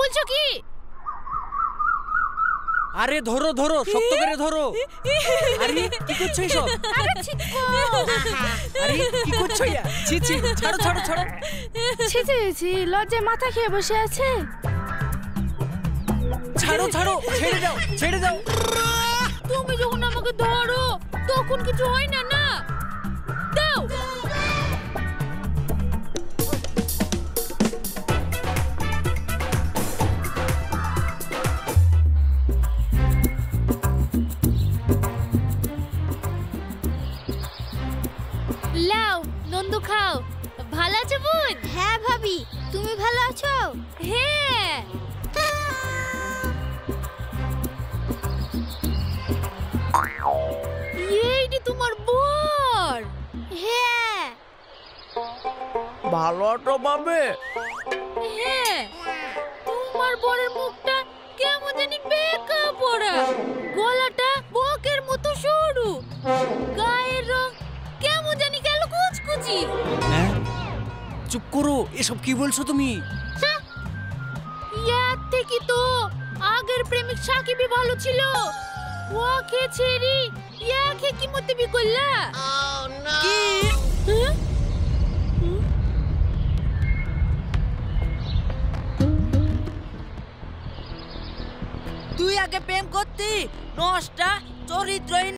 বলছো কি? আরে ধরো ধরো, শক্ত করে ধরো। আরে কি করছো এসব? আরে ছিটকো। আরে কি করছো ইয়া? ছি ছি, ছাড়ো ছাড়ো ছাড়ো। ছি, লজ্জায় মাথা খেয়ে বসে আছে। ছাড়ো ছাড়ো, ছেড়ে দাও ছেড়ে দাও। তুমি যখন আমাকে ধরো তখন কিছু হয় না না? দাও। লাও নন্দু খাও। ভালো আছো বোন? হ্যাঁ ভাবি, তুমি ভালো আছো? হ্যাঁ। এইটি তোমার বর? হ্যাঁ। ভালো তো পাবে। হ্যাঁ, তোমার বরের মুখটা কেমন জানি বেঁকা পড়া, গলাটা বকের মতো সরু, গায়ের রং কেমন জানি গেল কুচকুচি। হ্যাঁ, চুপ করো, এসব কি বলছো তুমি? ইয়ার থেকে তো আগের প্রেমিক সাকিবই ভালো ছিল। ওকে ছেড়ে ইয়াকে কি মতে বি করলা? কি? হ্যাঁ? তুই আগে প্রেম করতি, নষ্টা চরিত্রহীন